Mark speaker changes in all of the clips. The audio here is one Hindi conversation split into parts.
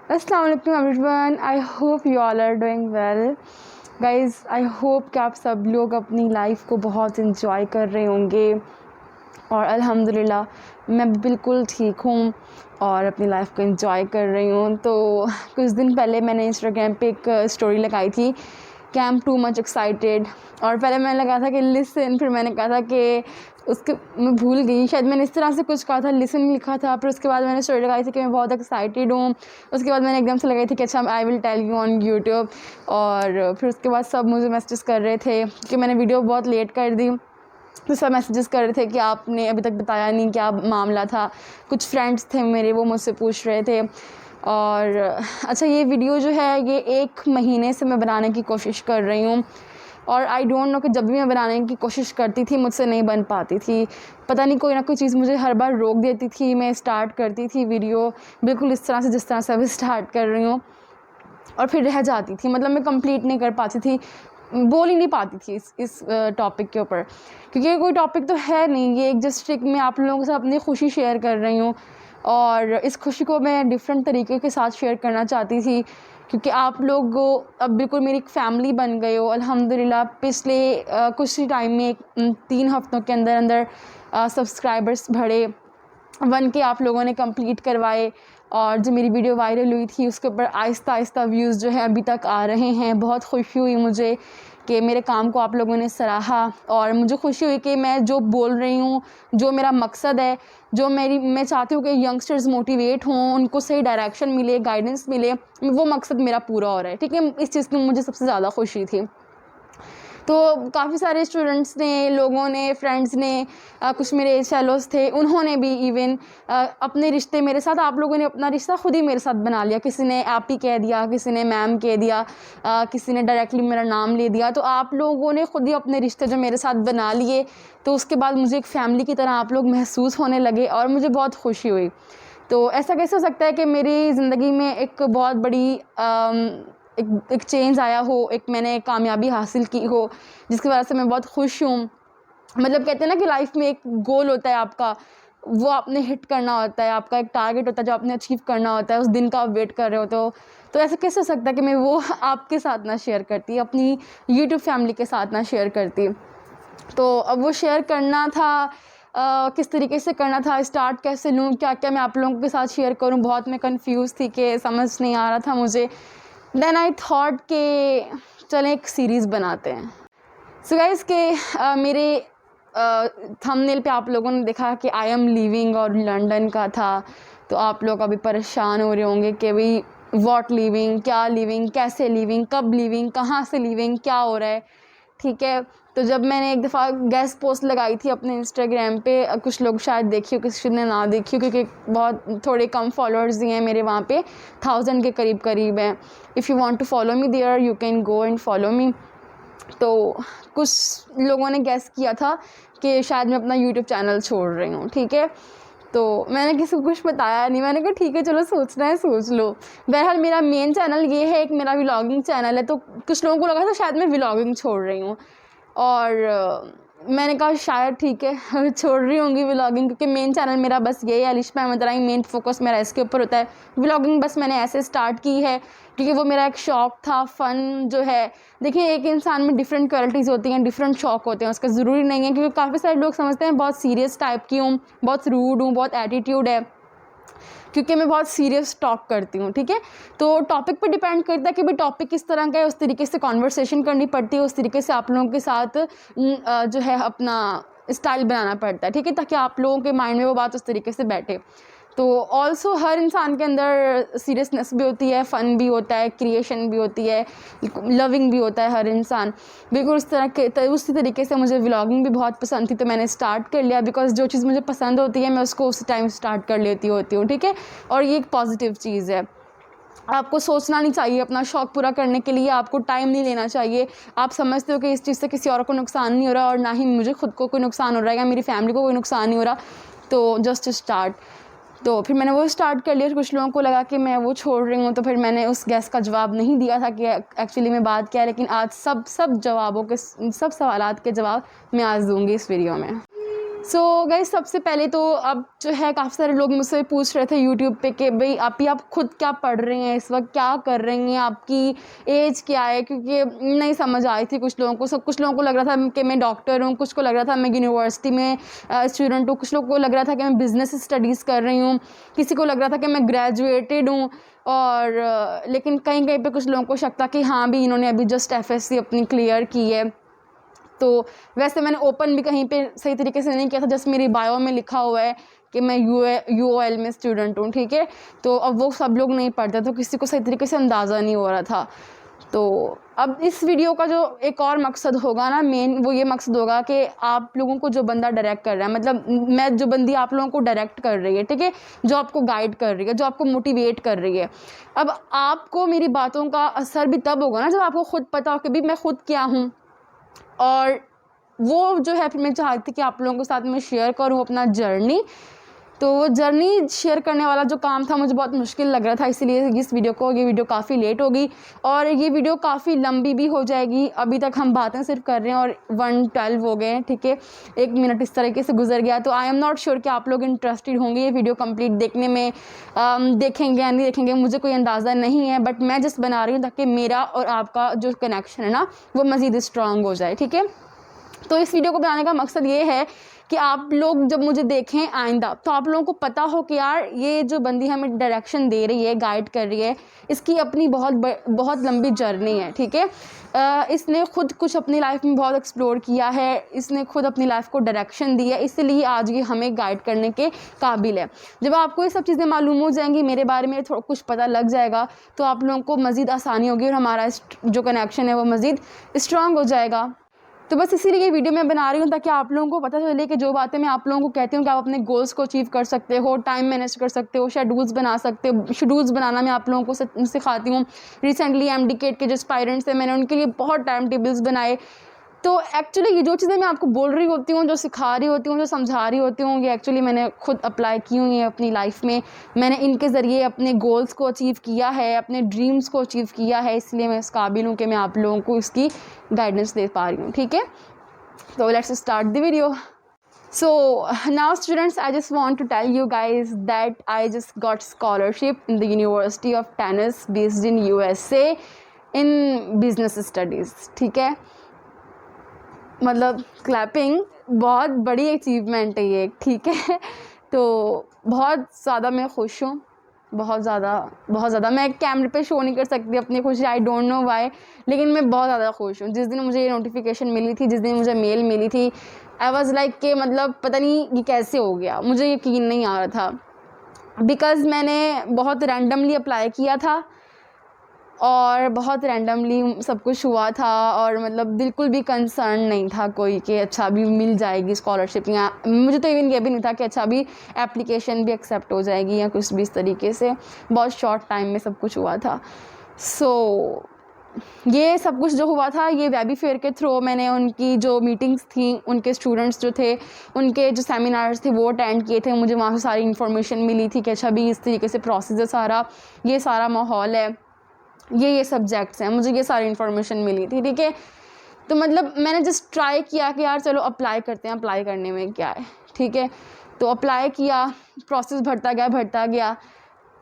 Speaker 1: अस्सलाम वालेकुम everyone, I hope you all are doing well. Guys, I hope कि आप सब लोग अपनी लाइफ को बहुत इन्जॉय कर रहे होंगे और अल्हम्दुलिल्लाह मैं बिल्कुल ठीक हूँ और अपनी लाइफ को इन्जॉय कर रही हूँ। तो कुछ दिन पहले मैंने इंस्टाग्राम पे एक स्टोरी लगाई थी कि I am too much excited, और पहले मैंने लगा था कि लिसन, फिर मैंने कहा था कि उसके मैं भूल गई, शायद मैंने इस तरह से कुछ कहा था, लिसन लिखा था। फिर उसके बाद मैंने स्टोरी लगाई थी कि मैं बहुत एक्साइटेड हूँ। उसके बाद मैंने एकदम से लगाई थी कि अच्छा I will tell you on YouTube, और फिर उसके बाद सब मुझे मैसेजेस कर रहे थे कि मैंने वीडियो बहुत लेट कर दी। तो सब मैसेजेस कर रहे थे कि आपने अभी तक बताया नहीं क्या मामला था। कुछ फ्रेंड्स थे मेरे, वो मुझसे पूछ रहे थे। और अच्छा, ये वीडियो जो है ये 1 महीने से मैं बनाने की कोशिश कर रही हूँ, और आई डोंट नो कि जब भी मैं बनाने की कोशिश करती थी मुझसे नहीं बन पाती थी। पता नहीं, कोई ना कोई चीज़ मुझे हर बार रोक देती थी। मैं स्टार्ट करती थी वीडियो बिल्कुल इस तरह से जिस तरह से अभी स्टार्ट कर रही हूँ, और फिर रह जाती थी, मतलब मैं कंप्लीट नहीं कर पाती थी, बोल ही नहीं पाती थी इस टॉपिक के ऊपर, क्योंकि कोई टॉपिक तो है नहीं। ये एक जस्ट एक मैं आप लोगों के साथ अपनी खुशी शेयर कर रही हूँ, और इस खुशी को मैं डिफरेंट तरीके के साथ शेयर करना चाहती थी, क्योंकि आप लोग अब बिल्कुल मेरी एक फ़ैमिली बन गए हो अल्हम्दुलिल्लाह। पिछले कुछ ही टाइम में 3 हफ्तों के अंदर अंदर सब्सक्राइबर्स बढ़े, 1 के आप लोगों ने कंप्लीट करवाए, और जो मेरी वीडियो वायरल हुई थी उसके ऊपर आहिस्ता आहिस्ता व्यूज़ जो है अभी तक आ रहे हैं। बहुत खुशी हुई मुझे कि मेरे काम को आप लोगों ने सराहा, और मुझे खुशी हुई कि मैं जो बोल रही हूँ, जो मेरा मकसद है, जो मैं चाहती हूँ कि यंगस्टर्स मोटिवेट हों, उनको सही डायरेक्शन मिले, गाइडेंस मिले, वो मकसद मेरा पूरा हो रहा है। ठीक है, इस चीज़ की मुझे सबसे ज़्यादा खुशी थी। तो काफ़ी सारे स्टूडेंट्स ने, लोगों ने, फ्रेंड्स ने, कुछ मेरे एज फेलोज़ थे, उन्होंने भी इवन अपने रिश्ते मेरे साथ, आप लोगों ने अपना रिश्ता खुद ही मेरे साथ बना लिया। किसी ने आप ही कह दिया, किसी ने मैम कह दिया, किसी ने डायरेक्टली मेरा नाम ले दिया। तो आप लोगों ने खुद ही अपने रिश्ते जो मेरे साथ बना लिए, तो उसके बाद मुझे एक फ़ैमिली की तरह आप लोग महसूस होने लगे, और मुझे बहुत खुशी हुई। तो ऐसा कैसे हो सकता है कि मेरी ज़िंदगी में एक बहुत बड़ी एक चेंज आया हो, एक मैंने कामयाबी हासिल की हो, जिसकी वजह से मैं बहुत खुश हूँ। मतलब कहते हैं ना कि लाइफ में एक गोल होता है आपका, वो आपने हिट करना होता है, आपका एक टारगेट होता है जो आपने अचीव करना होता है, उस दिन का आप वेट कर रहे हो। तो ऐसा कैसे हो सकता है कि मैं वो आपके साथ ना शेयर करती, अपनी यूट्यूब फैमिली के साथ ना शेयर करती। तो अब वो शेयर करना था, किस तरीके से करना था, स्टार्ट कैसे लूँ, क्या क्या मैं आप लोगों के साथ शेयर करूँ, बहुत मैं कंफ्यूज थी कि समझ नहीं आ रहा था मुझे। देन आई थॉट कि चलें एक सीरीज़ बनाते हैं। सो गाइस के मेरे थंबनेल पे आप लोगों ने देखा कि आई एम लीविंग और लंदन का था। तो आप लोग अभी परेशान हो रहे होंगे कि भाई व्हाट लीविंग, क्या लीविंग, कैसे लीविंग, कब लीविंग, कहाँ से लीविंग, क्या हो रहा है। ठीक है, तो जब मैंने एक दफ़ा गेस्ट पोस्ट लगाई थी अपने इंस्टाग्राम पे, कुछ लोग शायद देखी हो, किसी ने ना देखी हो, क्योंकि बहुत थोड़े कम फॉलोअर्स ही हैं मेरे वहाँ पे, 1000 के करीब हैं। If you want to follow me there you can go and follow me. तो कुछ लोगों ने गेस किया था कि शायद मैं अपना यूट्यूब चैनल छोड़ रही हूँ। ठीक है, तो मैंने किसी को कुछ बताया नहीं, मैंने कहा ठीक है चलो सोचना है सोच लो। बहरहाल मेरा मेन चैनल ये है, एक मेरा व्लॉगिंग चैनल है। तो कुछ लोगों को लगा था शायद मैं व्लॉगिंग छोड़ रही हूँ, और मैंने कहा शायद ठीक है छोड़ रही होंगी व्लॉगिंग, क्योंकि मेन चैनल मेरा बस ये है, अलिशा अहमद राई, मेन फोकस मेरा इसके ऊपर होता है। व्लॉगिंग बस मैंने ऐसे स्टार्ट की है क्योंकि वो मेरा एक शौक़ था, फ़न जो है। देखिए, एक इंसान में डिफरेंट क्वालिटीज़ होती हैं, डिफरेंट शौक़ होते हैं, उसका ज़रूरी नहीं है, क्योंकि काफ़ी सारे लोग समझते हैं बहुत सीरियस टाइप की हूँ, बहुत रूड हूँ, बहुत एटीट्यूड है, क्योंकि मैं बहुत सीरियस टॉक करती हूँ। ठीक है, तो टॉपिक पे डिपेंड करता है कि भाई टॉपिक किस तरह का है, उस तरीके से कॉन्वर्सेशन करनी पड़ती है, उस तरीके से आप लोगों के साथ जो है अपना स्टाइल बनाना पड़ता है। ठीक है, ताकि आप लोगों के माइंड में वो बात उस तरीके से बैठे। तो ऑल्सो हर इंसान के अंदर सीरियसनेस भी होती है, फ़न भी होता है, क्रिएशन भी होती है, लविंग भी होता है हर इंसान। बिल्कुल उसी तरीके से मुझे व्लॉगिंग भी बहुत पसंद थी, तो मैंने स्टार्ट कर लिया, बिकॉज़ जो चीज़ मुझे पसंद होती है मैं उसको उसी टाइम स्टार्ट कर लेती होती हूँ। ठीक है, और ये एक पॉजिटिव चीज़ है। आपको सोचना नहीं चाहिए, अपना शौक़ पूरा करने के लिए आपको टाइम नहीं लेना चाहिए। आप समझते हो कि इस चीज़ से किसी और को नुकसान नहीं हो रहा, और ना ही मुझे खुद को कोई नुकसान हो रहा है, या मेरी फैमिली को कोई नुकसान नहीं हो रहा, तो जस्ट स्टार्ट। तो फिर मैंने वो स्टार्ट कर लिया। कुछ लोगों को लगा कि मैं वो छोड़ रही हूँ, तो फिर मैंने उस गेस्ट का जवाब नहीं दिया था कि एक्चुअली में बात क्या है, लेकिन आज सब सवालात के जवाब मैं आज दूँगी इस वीडियो में। सो गाइस, सबसे पहले तो अब जो है काफ़ी सारे लोग मुझसे पूछ रहे थे यूट्यूब पे कि भाई आप खुद क्या पढ़ रही हैं इस वक्त, क्या कर रही हैं, आपकी एज क्या है, क्योंकि नहीं समझ आई थी कुछ लोगों को। कुछ लोगों को लग रहा था कि मैं डॉक्टर हूँ, कुछ को लग रहा था मैं यूनिवर्सिटी में स्टूडेंट हूँ, कुछ लोगों को लग रहा था कि मैं बिज़नेस स्टडीज़ कर रही हूँ, किसी को लग रहा था कि मैं ग्रेजुएटेड हूँ। और लेकिन कहीं कहीं पे कुछ लोगों को शक था कि हाँ भी इन्होंने अभी जस्ट FSC अपनी क्लियर की है। तो वैसे मैंने ओपन भी कहीं पे सही तरीके से नहीं किया था, जस्ट मेरी बायो में लिखा हुआ है कि मैं UOL में स्टूडेंट हूँ, ठीक है। तो अब वो सब लोग नहीं पढ़ते, तो किसी को सही तरीके से अंदाज़ा नहीं हो रहा था। तो अब इस वीडियो का जो एक और मकसद होगा ना, मेन वो ये मकसद होगा कि आप लोगों को जो बंदा डायरेक्ट कर रहा है, मतलब मैं जो बंदी आप लोगों को डायरेक्ट कर रही है, ठीक है, जो आपको गाइड कर रही है, जो आपको मोटिवेट कर रही है, अब आपको मेरी बातों का असर भी तब होगा ना जब आपको खुद पता हो कि भाई मैं खुद क्या हूँ। और वो जो है फिर मैं चाहती कि आप लोगों के साथ में शेयर करूँ अपना जर्नी। तो वो जर्नी शेयर करने वाला जो काम था मुझे बहुत मुश्किल लग रहा था, इसलिए ये वीडियो काफ़ी लेट होगी और ये वीडियो काफ़ी लंबी भी हो जाएगी। अभी तक हम बातें सिर्फ कर रहे हैं और 1:12 हो गए हैं, ठीक है, 1 मिनट इस तरीके से गुजर गया। तो आई एम नॉट श्योर कि आप लोग इंटरेस्टेड होंगे ये वीडियो कंप्लीट देखने में, देखेंगे या नहीं देखेंगे मुझे कोई अंदाज़ा नहीं है, बट मैं जस्ट बना रही हूँ ताकि मेरा और आपका जो कनेक्शन है ना वो मज़ीद स्ट्रांग हो जाए, ठीक है। तो इस वीडियो को बनाने का मकसद ये है कि आप लोग जब मुझे देखें आइंदा, तो आप लोगों को पता हो कि यार ये जो बंदी हमें डायरेक्शन दे रही है, गाइड कर रही है, इसकी अपनी बहुत लंबी जर्नी है, ठीक है। इसने खुद कुछ अपनी लाइफ में बहुत एक्सप्लोर किया है, इसने खुद अपनी लाइफ को डायरेक्शन दी है, इसलिए आज ये हमें गाइड करने के काबिल है। जब आपको ये सब चीज़ें मालूम हो जाएंगी, मेरे बारे में थोड़ा कुछ पता लग जाएगा, तो आप लोगों को मज़ीद आसानी होगी और हमारा जो कनेक्शन है वो मज़ीद स्ट्रांग हो जाएगा। तो बस इसीलिए ये वीडियो मैं बना रही हूँ ताकि आप लोगों को पता चले कि जो बातें मैं आप लोगों को कहती हूँ कि आप अपने गोल्स को अचीव कर सकते हो, टाइम मैनेज कर सकते हो, शेड्यूल्स बना सकते हो। शेड्यूल्स बनाना मैं आप लोगों को सिखाती हूँ। रिसेंटली MD-CAT के जो एस्पायरेंट्स थे मैंने उनके लिए बहुत टाइम टेबल्स बनाए। तो एक्चुअली ये जो चीज़ें मैं आपको बोल रही होती हूँ, जो सिखा रही होती हूँ, जो समझा रही होती हूँ, ये एक्चुअली मैंने खुद अप्लाई की हुई है अपनी लाइफ में। मैंने इनके ज़रिए अपने गोल्स को अचीव किया है, अपने ड्रीम्स को अचीव किया है, इसलिए मैं इस काबिल हूँ कि मैं आप लोगों को इसकी गाइडेंस दे पा रही हूँ, ठीक है। So let's start the video. So now students, I just want to tell you guys that I just got scholarship in the University of Tennessee based in USA in business studies, ठीक है। मतलब क्लैपिंग, बहुत बड़ी अचीवमेंट है ये, ठीक है। तो बहुत ज़्यादा मैं खुश हूँ, बहुत ज़्यादा मैं कैमरे पे शो नहीं कर सकती अपनी खुशी, आई डोंट नो व्हाई, लेकिन मैं बहुत ज़्यादा खुश हूँ। जिस दिन मुझे ये नोटिफिकेशन मिली थी, जिस दिन मुझे मेल मिली थी, आई वाज लाइक कि मतलब पता नहीं ये कैसे हो गया, मुझे यकीन नहीं आ रहा था। बिकॉज़ मैंने बहुत रैंडमली अप्लाई किया था और बहुत रैंडमली सब कुछ हुआ था और मतलब बिल्कुल भी कंसर्न नहीं था कोई कि अच्छा अभी मिल जाएगी स्कॉलरशिप, या मुझे तो इवन ये भी नहीं था कि अच्छा अभी एप्लीकेशन भी एक्सेप्ट हो जाएगी या कुछ भी इस तरीके से। बहुत शॉर्ट टाइम में सब कुछ हुआ था। सो ये सब कुछ जो हुआ था ये वेबी फेयर के थ्रू मैंने उनकी जो मीटिंग्स थी, उनके स्टूडेंट्स जो थे, उनके जो सेमिनार्स थे वो अटेंड किए थे। मुझे वहाँ से सारी इन्फॉर्मेशन मिली थी कि अच्छा अभी इस तरीके से प्रोसेस है सारा, ये सारा माहौल है, ये सब्जेक्ट्स हैं, मुझे ये सारी इन्फॉर्मेशन मिली थी, ठीक है। तो मतलब मैंने जस्ट ट्राई किया कि यार चलो अप्लाई करते हैं, अप्लाई करने में क्या है, ठीक है। तो अप्लाई किया, प्रोसेस बढ़ता गया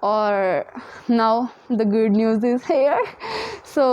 Speaker 1: और now the good news is here. So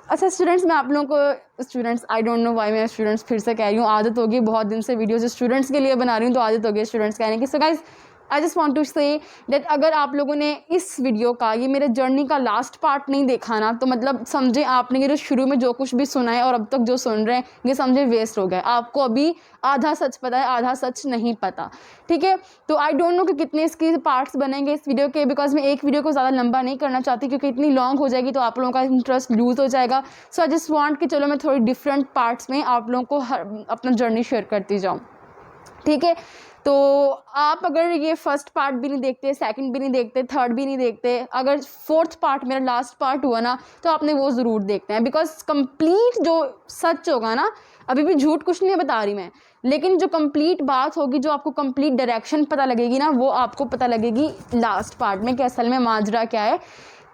Speaker 1: अच्छा स्टूडेंट्स, मैं आप लोगों को students, I don't know why मैं स्टूडेंट्स फिर से कह रही हूँ, आदत होगी, बहुत दिन से वीडियोज स्टूडेंट्स के लिए बना रही हूँ तो आदत होगी स्टूडेंट्स कहने की। So guys, I just want to say that अगर आप लोगों ने इस वीडियो का, ये मेरे जर्नी का लास्ट पार्ट नहीं देखा ना, तो मतलब समझे आपने ये जो शुरू में जो कुछ भी सुना है और अब तक जो सुन रहे हैं ये समझे वेस्ट हो गया। आपको अभी आधा सच पता है, आधा सच नहीं पता, ठीक है। तो आई डोंट नो कि कितने इसके पार्ट्स बनेंगे इस वीडियो के, बिकॉज मैं एक वीडियो को ज़्यादा लंबा नहीं करना चाहती क्योंकि इतनी लॉन्ग हो जाएगी तो आप लोगों का इंटरेस्ट लूज़ हो जाएगा। सो आई जस्ट वॉन्ट कि चलो मैं थोड़ी डिफरेंट पार्ट्स में आप लोगों को अपना जर्नी शेयर करती जाऊँ, ठीक है। तो आप अगर ये फर्स्ट पार्ट भी नहीं देखते, सेकंड भी नहीं देखते, थर्ड भी नहीं देखते, अगर फोर्थ पार्ट मेरा लास्ट पार्ट हुआ ना तो आपने वो ज़रूर देखना है, बिकॉज कंप्लीट जो सच होगा ना, अभी भी झूठ कुछ नहीं बता रही मैं, लेकिन जो कंप्लीट बात होगी, जो आपको कंप्लीट डायरेक्शन पता लगेगी ना, वो आपको पता लगेगी लास्ट पार्ट में कि असल में माजरा क्या है,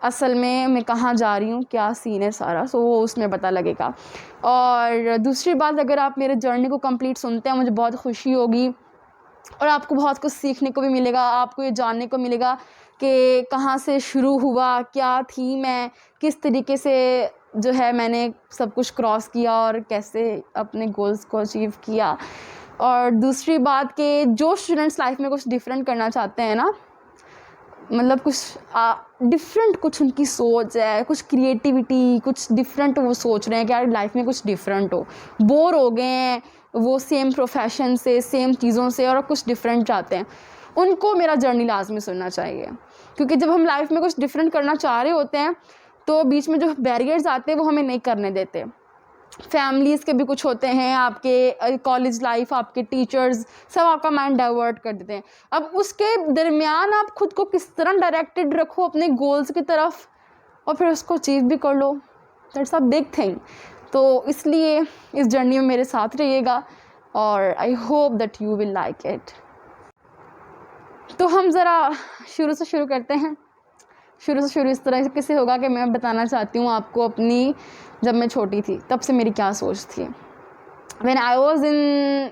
Speaker 1: असल में मैं कहाँ जा रही हूँ, क्या सीन है सारा। सो वो उसमें पता लगेगा। और दूसरी बात, अगर आप मेरे जर्नी को कंप्लीट सुनते हैं मुझे बहुत खुशी होगी, और आपको बहुत कुछ सीखने को भी मिलेगा, आपको ये जानने को मिलेगा कि कहाँ से शुरू हुआ, क्या थी मैं, किस तरीके से जो है मैंने सब कुछ क्रॉस किया और कैसे अपने गोल्स को अचीव किया। और दूसरी बात कि जो स्टूडेंट्स लाइफ में कुछ डिफरेंट करना चाहते हैं ना, मतलब कुछ डिफरेंट, कुछ उनकी सोच है, कुछ क्रिएटिविटी, कुछ डिफरेंट वो सोच रहे हैं कि यार लाइफ में कुछ डिफरेंट हो, बोर हो गए हैं वो सेम प्रोफेशन से, सेम चीज़ों से, और कुछ डिफरेंट चाहते हैं, उनको मेरा जर्नी लाजमी सुनना चाहिए। क्योंकि जब हम लाइफ में कुछ डिफरेंट करना चाह रहे होते हैं तो बीच में जो बैरियर्स आते हैं वो हमें नहीं करने देते। फैमिलीज़ के भी कुछ होते हैं, आपके कॉलेज लाइफ, आपके टीचर्स, सब आपका माइंड डाइवर्ट कर देते हैं। अब उसके दरमियान आप खुद को किस तरह डायरेक्टेड रखो अपने गोल्स की तरफ और फिर उसको अचीव भी कर लो, दैट्स अ बिग थिंग। तो इसलिए इस जर्नी में मेरे साथ रहिएगा और I hope that you will like it. तो हम ज़रा शुरू से शुरू करते हैं। शुरू इस तरह से होगा कि मैं बताना चाहती हूँ आपको अपनी, जब मैं छोटी थी तब से मेरी क्या सोच थी। When I was in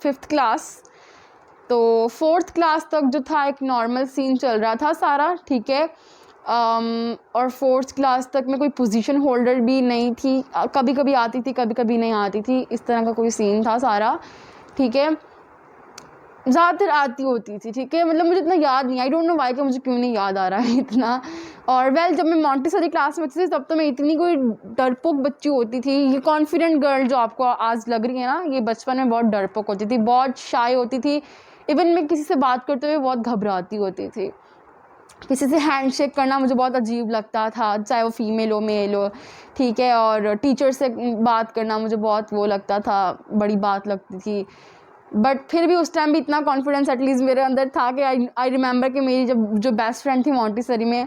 Speaker 1: 5th class, तो 4th क्लास तक जो था एक नॉर्मल सीन चल रहा था सारा, ठीक है। और 4th क्लास तक मैं कोई पोजीशन होल्डर भी नहीं थी, कभी कभी आती थी, कभी कभी नहीं आती थी, इस तरह का कोई सीन था सारा, ठीक है। ज़्यादातर आती होती थी, ठीक है, मतलब मुझे इतना याद नहीं, आई डोंट नो वाई कि मुझे क्यों नहीं याद आ रहा है इतना। और जब मैं मॉन्टेसरी क्लास में थी तब तो मैं इतनी कोई डरपोक बच्ची होती थी। ये कॉन्फिडेंट गर्ल जो आपको आज लग रही है ना, ये बचपन में बहुत डरपोक होती थी, बहुत शाय होती थी। इवन मैं किसी से बात करते हुए बहुत घबराती होती थी। किसी से हैंडशेक करना मुझे बहुत अजीब लगता था, चाहे वो फीमेल हो मेल हो, ठीक है। और टीचर से बात करना मुझे बहुत वो लगता था, बड़ी बात लगती थी। बट फिर भी उस टाइम भी इतना कॉन्फिडेंस एटलीस्ट मेरे अंदर था कि आई रिमेंबर कि मेरी जो बेस्ट फ्रेंड थी मॉन्टेसरी में,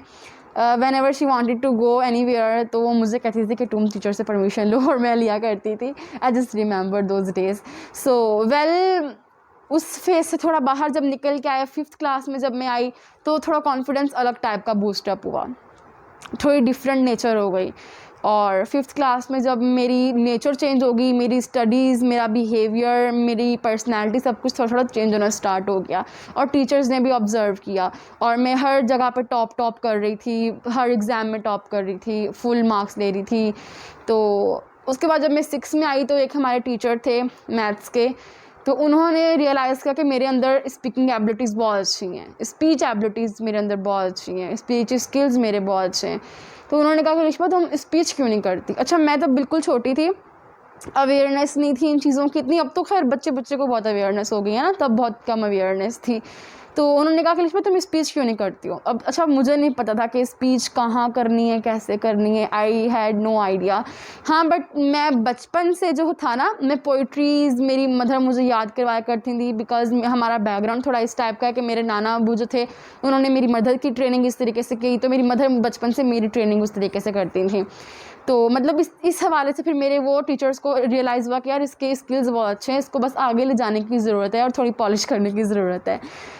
Speaker 1: whenever she wanted to go anywhere, तो वो मुझे कहती थी कि तुम टीचर से परमिशन लो, और मैं लिया करती थी। I just remember those days. So well, उस फेज से थोड़ा बाहर जब निकल के आया, 5th क्लास में जब मैं आई तो थोड़ा कॉन्फिडेंस अलग टाइप का बूस्टअप हुआ, थोड़ी डिफरेंट नेचर हो गई। और 5th क्लास में जब मेरी नेचर चेंज हो गई, मेरी स्टडीज़, मेरा बिहेवियर, मेरी पर्सनैलिटी, सब कुछ थोड़ा थोड़ा चेंज होना स्टार्ट हो गया। और टीचर्स ने भी ऑब्ज़र्व किया, और मैं हर जगह पर टॉप कर रही थी, हर एग्ज़ाम में टॉप कर रही थी, फुल मार्क्स ले रही थी। तो उसके बाद जब मैं 6 में आई तो एक हमारे टीचर थे मैथ्स के, तो उन्होंने रियलाइज़ किया कि मेरे अंदर स्पीकिंग एबिलिटीज़ बहुत अच्छी हैं, स्पीच एबिलिटीज़ मेरे अंदर बहुत अच्छी हैं, स्पीच स्किल्स मेरे बहुत अच्छे हैं। तो उन्होंने कहा कि रिश्मा तुम स्पीच क्यों नहीं करती। अच्छा, मैं तो बिल्कुल छोटी थी, अवेयरनेस नहीं थी इन चीज़ों की इतनी, अब तो खैर बच्चे को बहुत अवेयरनेस हो गई है ना, तब बहुत कम अवेयरनेस थी। तो उन्होंने कहा कि रिश्मा तुम स्पीच क्यों नहीं करती हो। अब अच्छा, मुझे नहीं पता था कि स्पीच कहाँ करनी है, कैसे करनी है, आई हैड नो आइडिया। हाँ, बट मैं बचपन से जो था ना, मैं पोइट्रीज़ मेरी मदर मुझे याद करवाया करती थी, बिकॉज हमारा बैकग्राउंड थोड़ा इस टाइप का है कि मेरे नाना अबू जो थे उन्होंने मेरी मदर की ट्रेनिंग इस तरीके से की, तो मेरी मदर बचपन से मेरी ट्रेनिंग उस तरीके से करती थी। तो मतलब इस हवाले से फिर मेरे वो टीचर्स को रियलाइज़ हुआ कि यार इसके स्किल्स बहुत अच्छे हैं, इसको बस आगे ले जाने की ज़रूरत है और थोड़ी पॉलिश करने की ज़रूरत है।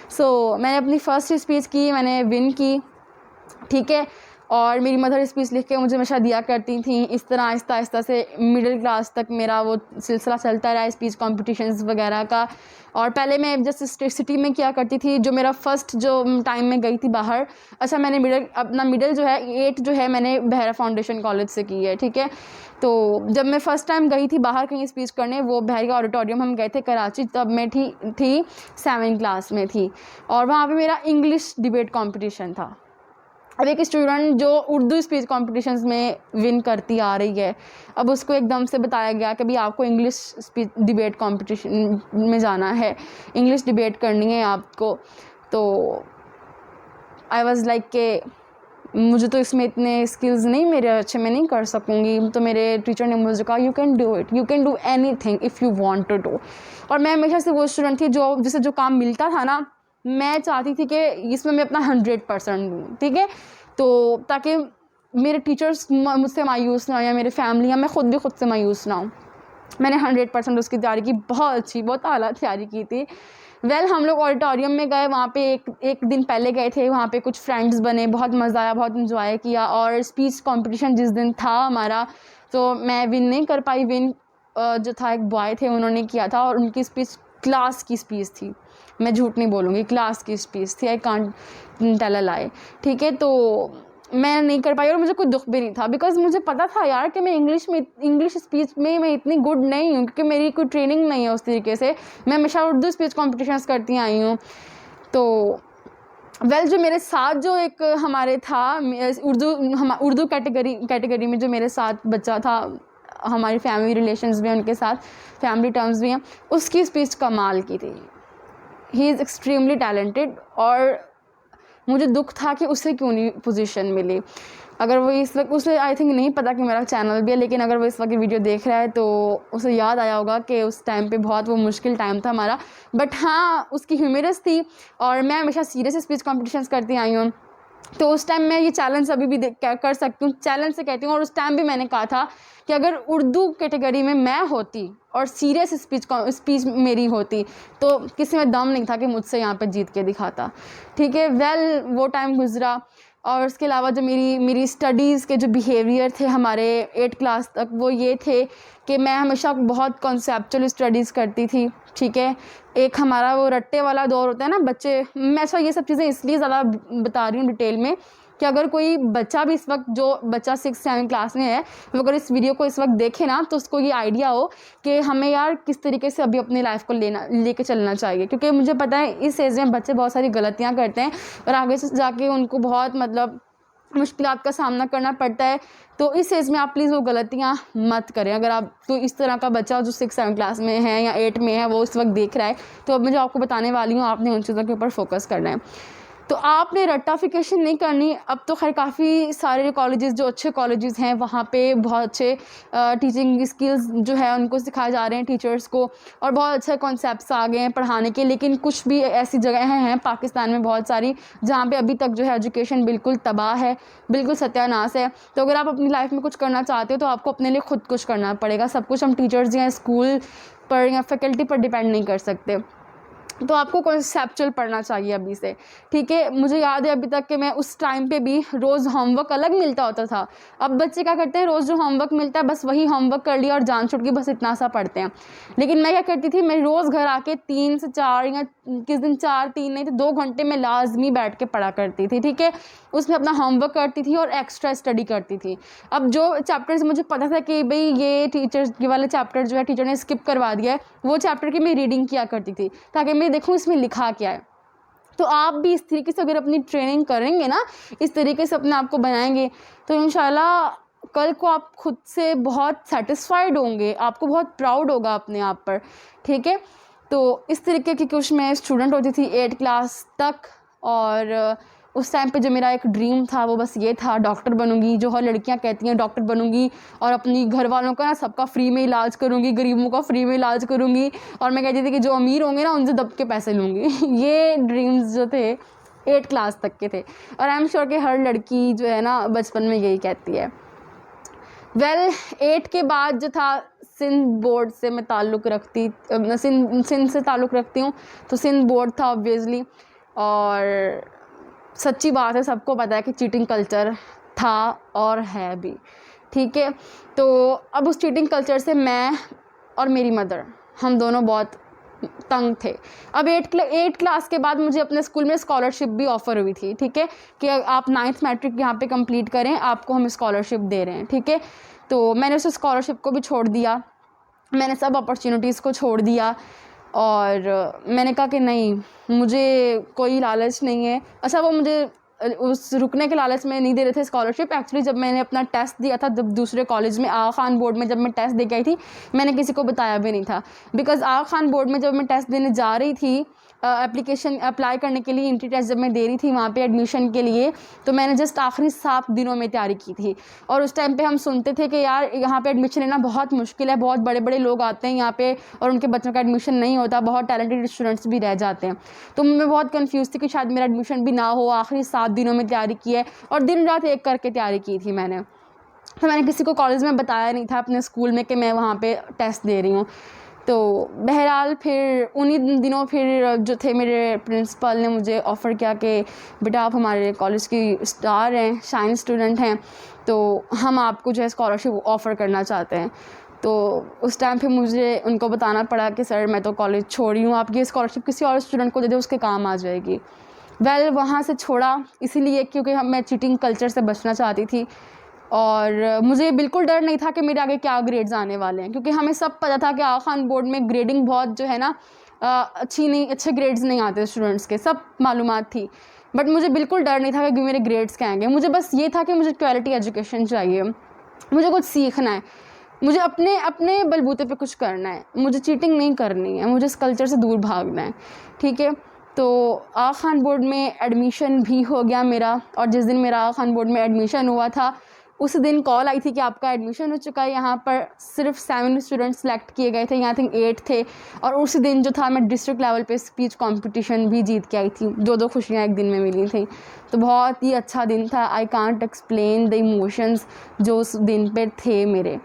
Speaker 1: सो मैंने अपनी फ़र्स्ट स्पीच की, मैंने विन की, ठीक है। और मेरी मदर स्पीच लिख के मुझे हमेशा दिया करती थी। इस तरह आहिस्ता से मिडिल क्लास तक मेरा वो सिलसिला चलता रहा स्पीच कॉम्पिटिशन्स वगैरह का। और पहले मैं जैसे सिटी में किया करती थी, जो मेरा फ़र्स्ट जो टाइम में गई थी बाहर, अच्छा मैंने अपना मिडिल जो है 8 जो है मैंने बहरा फाउंडेशन कॉलेज से की है, ठीक है। तो जब मैं फ़र्स्ट टाइम गई थी बाहर कहीं स्पीच करने, वो बहरी ऑडिटोरियम हम गए थे कराची, तब मैं थी 7th क्लास में थी, और वहाँ पे मेरा इंग्लिश डिबेट कंपटीशन था। अब एक स्टूडेंट जो उर्दू स्पीच कॉम्पिटिशन्स में विन करती आ रही है, अब उसको एकदम से बताया गया कि भाई आपको इंग्लिश स्पीच डिबेट कंपटीशन में जाना है, इंग्लिश डिबेट करनी है आपको। तो आई वाज लाइक के मुझे तो इसमें इतने स्किल्स नहीं मेरे अच्छे, मैं नहीं कर सकूँगी। तो मेरे टीचर ने मुझे कहा you can do it, you can do anything if you want to do. और मैं हमेशा से वो स्टूडेंट थी जिसे जो काम मिलता था ना, मैं चाहती थी कि इसमें मैं अपना 100% दूँ, ठीक है। तो ताकि मेरे टीचर्स मुझसे मायूस ना हो, या मेरे फैमिली, या मैं खुद भी खुद से मायूस ना हूँ। मैंने 100% उसकी तैयारी की, बहुत अच्छी, बहुत आला तैयारी की थी। हम लोग ऑडिटोरियम में गए, वहाँ पे एक दिन पहले गए थे, वहाँ पे कुछ फ्रेंड्स बने, बहुत मज़ा आया, बहुत इन्जॉय किया। और स्पीच कंपटीशन जिस दिन था हमारा, तो मैं विन नहीं कर पाई। विन जो था एक बॉय थे, उन्होंने किया था, और उनकी स्पीच क्लास की स्पीच थी, मैं झूठ नहीं बोलूँगी, क्लास की स्पीच थी, आई कांट टेल अ लाई, ठीक है। तो मैं नहीं कर पाई और मुझे कोई दुख भी नहीं था, बिकॉज मुझे पता था यार कि मैं इंग्लिश स्पीच में मैं इतनी गुड नहीं हूँ, क्योंकि मेरी कोई ट्रेनिंग नहीं है उस तरीके से। मैं हमेशा उर्दू स्पीच कॉम्पिटिशन्स करती आई हूँ। तो जो मेरे साथ जो एक हमारे था उर्दू कैटेगरी में जो मेरे साथ बच्चा था, हमारी फैमिली रिलेशंस भी हैं उनके साथ, फैमिली टर्म्स भी हैं, उसकी स्पीच कमाल की थी। ही इज़ एक्सट्रीमली टैलेंटेड और मुझे दुख था कि उसे क्यों नहीं पोजीशन मिली। अगर वो इस वक्त, उसे आई थिंक नहीं पता कि मेरा चैनल भी है, लेकिन अगर वो इस वक्त वीडियो देख रहा है तो उसे याद आया होगा कि उस टाइम पे बहुत वो मुश्किल टाइम था हमारा। बट हाँ, उसकी ह्यूमरस थी और मैं हमेशा सीरियस स्पीच कॉम्पिटिशन्स करती आई हूँ, तो उस टाइम मैं ये चैलेंज अभी भी कर सकती हूँ, चैलेंज से कहती हूँ। और उस टाइम भी मैंने कहा था कि अगर उर्दू कैटेगरी में मैं होती और सीरियस स्पीच मेरी होती तो किसी में दम नहीं था कि मुझसे यहाँ पे जीत के दिखाता, ठीक है। वो टाइम गुजरा। और उसके अलावा जो मेरी स्टडीज़ के जो बिहेवियर थे हमारे 8 क्लास तक, वो ये थे कि मैं हमेशा बहुत कॉन्सेप्चुअल स्टडीज़ करती थी, ठीक है। एक हमारा वो रट्टे वाला दौर होता है ना बच्चे, मैं ऐसा ये सब चीज़ें इसलिए ज़्यादा बता रही हूँ डिटेल में कि अगर कोई बच्चा भी इस वक्त, जो बच्चा 6-7 क्लास में है, वो अगर इस वीडियो को इस वक्त देखे ना तो उसको ये आइडिया हो कि हमें यार किस तरीके से अभी अपनी लाइफ को लेके चलना चाहिए। क्योंकि मुझे पता है इस एज में बच्चे बहुत सारी गलतियाँ करते हैं और आगे से जाके उनको बहुत मतलब मुश्किलात का सामना करना पड़ता है। तो इस एज में आप प्लीज़ वो गलतियाँ मत करें। अगर आप तो इस तरह का बच्चा जो 6-7 क्लास में है या 8 में है वो इस वक्त देख रहा है, तो अब मैं जो आपको बताने वाली हूँ आपने उन चीज़ों के ऊपर फोकस करना है। तो आपने रट्टाफिकेशन नहीं करनी। अब तो खैर काफ़ी सारे कॉलेजेस, जो अच्छे कॉलेजेस हैं, वहाँ पे बहुत अच्छे टीचिंग स्किल्स जो है उनको सिखाए जा रहे हैं टीचर्स को, और बहुत अच्छे कॉन्सेप्ट्स आ गए हैं पढ़ाने के। लेकिन कुछ भी ऐसी जगह हैं पाकिस्तान में बहुत सारी जहाँ पे अभी तक जो है एजुकेशन बिल्कुल तबाह है, बिल्कुल सत्यानाश है। तो अगर आप अपनी लाइफ में कुछ करना चाहते हो तो आपको अपने लिए खुद कुछ करना पड़ेगा। सब कुछ हम टीचर्स या स्कूल पर या फैकल्टी पर डिपेंड नहीं कर सकते। तो आपको कॉन्सेप्चुअल पढ़ना चाहिए अभी से, ठीक है। मुझे याद है अभी तक कि मैं उस टाइम पे भी रोज़ होमवर्क अलग मिलता होता था। अब बच्चे क्या करते हैं, रोज़ जो होमवर्क मिलता है बस वही होमवर्क कर लिया और जान छुट गई, बस इतना सा पढ़ते हैं। लेकिन मैं क्या करती थी, मैं रोज़ घर आके 3 से 4 या किस दिन 4-3 नहीं तो 2 घंटे में लाजमी बैठ के पढ़ा करती थी, ठीक है। उसमें अपना होमवर्क करती थी और एक्स्ट्रा स्टडी करती थी। अब जो चैप्टर्स मुझे पता था कि भाई ये टीचर्स ये वाले चैप्टर जो है टीचर ने स्किप करवा दिया है, वो चैप्टर की मैं रीडिंग किया करती थी ताकि मैं देखूँ इसमें लिखा क्या है। तो आप भी इस तरीके से अगर अपनी ट्रेनिंग करेंगे ना, इस तरीके से अपने आप को बनाएंगे, तो इंशाल्लाह कल को आप खुद से बहुत सेटिस्फाइड होंगे, आपको बहुत प्राउड होगा अपने आप पर, ठीक है। तो इस तरीके की कुछ मैं स्टूडेंट होती थी 8 क्लास तक। और उस टाइम पे जो मेरा एक ड्रीम था वो बस ये था, डॉक्टर बनूंगी, जो हर लड़कियां कहती हैं डॉक्टर बनूंगी और अपनी घर वालों का ना सबका फ्री में इलाज करूंगी, गरीबों का फ्री में इलाज करूंगी। और मैं कहती थी कि जो अमीर होंगे ना उनसे दब के पैसे लूँगी। ये ड्रीम्स जो थे 8 क्लास तक के थे, और आई एम श्योर कि हर लड़की जो है ना बचपन में यही कहती है। 8 के बाद जो था, सिंध बोर्ड से मैं ताल्लुक़ रखती, सिंध से ताल्लुक़ रखती हूँ, तो सिंध बोर्ड था ऑब्वियसली। और सच्ची बात है, सबको पता है कि चीटिंग कल्चर था और है भी, ठीक है। तो अब उस चीटिंग कल्चर से मैं और मेरी मदर, हम दोनों बहुत तंग थे। अब 8 क्लास के बाद मुझे अपने स्कूल में स्कॉलरशिप भी ऑफ़र हुई थी, ठीक है, कि आप 9th मैट्रिक यहाँ पे कंप्लीट करें, आपको हम स्कॉलरशिप दे रहे हैं, ठीक है। तो मैंने उस स्कॉलरशिप को भी छोड़ दिया, मैंने सब अपॉर्चुनिटीज़ को छोड़ दिया। और मैंने कहा कि नहीं, मुझे कोई लालच नहीं है। अच्छा, वो मुझे उस रुकने के लालच में नहीं दे रहे थे स्कॉलरशिप। एक्चुअली जब मैंने अपना टेस्ट दिया था, जब दूसरे कॉलेज में आगा खान बोर्ड में जब मैं टेस्ट दे के आई थी, मैंने किसी को बताया भी नहीं था। बिकॉज़ आगा खान बोर्ड में जब मैं टेस्ट देने जा रही थी, एप्लीकेशन अप्लाई करने के लिए, एंट्री टेस्ट जब मैं दे रही थी वहाँ पे एडमिशन के लिए, तो मैंने जस्ट आखिरी 7 दिनों में तैयारी की थी। और उस टाइम पे हम सुनते थे कि यार यहाँ पे एडमिशन लेना बहुत मुश्किल है, बहुत बड़े बड़े लोग आते हैं यहाँ पे और उनके बच्चों का एडमिशन नहीं होता, बहुत टैलेंटेड स्टूडेंट्स भी रह जाते हैं। तो मैं बहुत कन्फ्यूज़ थी कि शायद मेरा एडमिशन भी ना हो। आखिरी 7 दिनों में तैयारी की है और दिन रात एक करके तैयारी की थी मैंने। तो मैंने किसी को कॉलेज में बताया नहीं था अपने स्कूल में कि मैं वहाँ पे टेस्ट दे रही हूँ। तो बहरहाल फिर उन्हीं दिनों फिर जो थे मेरे प्रिंसिपल ने मुझे ऑफ़र किया कि बेटा आप हमारे कॉलेज की स्टार हैं, शाइन स्टूडेंट हैं, तो हम आपको जो है स्कॉलरशिप ऑफ़र करना चाहते हैं। तो उस टाइम पे मुझे उनको बताना पड़ा कि सर मैं तो कॉलेज छोड़ी हूँ, आप ये स्कॉलरशिप किसी और स्टूडेंट को दे दो, उसके काम आ जाएगी। वहाँ से छोड़ा इसीलिए क्योंकि मैं चीटिंग कल्चर से बचना चाहती थी, और मुझे बिल्कुल डर नहीं था कि मेरे आगे क्या ग्रेड्स आने वाले हैं, क्योंकि हमें सब पता था कि आगा खान बोर्ड में ग्रेडिंग बहुत जो है ना अच्छे ग्रेड्स नहीं आते स्टूडेंट्स के, सब मालूमात थी। बट मुझे बिल्कुल डर नहीं था कि मेरे ग्रेड्स क्या आएंगे, मुझे बस ये था कि मुझे क्वालिटी एजुकेशन चाहिए, मुझे कुछ सीखना है, मुझे अपने अपने बलबूते पे कुछ करना है, मुझे चीटिंग नहीं करनी है, मुझे इस कल्चर से दूर भागना है। ठीक है, तो आगा खान बोर्ड में एडमिशन भी हो गया मेरा, और जिस दिन मेरा आगा खान बोर्ड में एडमिशन हुआ था उस दिन कॉल आई थी कि आपका एडमिशन हो चुका है। यहाँ पर सिर्फ 7 स्टूडेंट्स सेलेक्ट किए गए थे, यहाँ थिंक 8 थे, और उस दिन जो था मैं डिस्ट्रिक्ट लेवल पे स्पीच कंपटीशन भी जीत के आई थी। 2 खुशियाँ एक दिन में मिली थी, तो बहुत ही अच्छा दिन था। I can't explain the emotions जो उस दिन पे थे मेरे।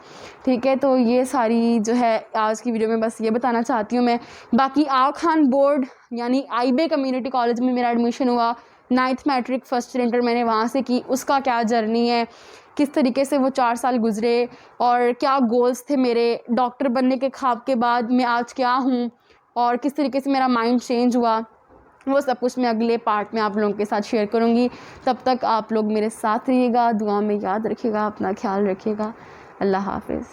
Speaker 1: ठीक है, तो ये सारी जो है आज की वीडियो में बस ये बताना चाहती हूँ मैं। बाकी आगा खान बोर्ड यानी IB कम्युनिटी कॉलेज में मेरा एडमिशन हुआ, 9th matric first year inter मैंने वहाँ से की, उसका क्या जर्नी है, किस तरीके से वो 4 साल गुजरे, और क्या गोल्स थे मेरे डॉक्टर बनने के ख्वाब के बाद मैं आज क्या हूँ, और किस तरीके से मेरा माइंड चेंज हुआ, वो सब कुछ मैं अगले पार्ट में आप लोगों के साथ शेयर करूँगी। तब तक आप लोग मेरे साथ रहिएगा, दुआ में याद रखिएगा, अपना ख्याल रखिएगा। अल्लाह हाफ़िज़।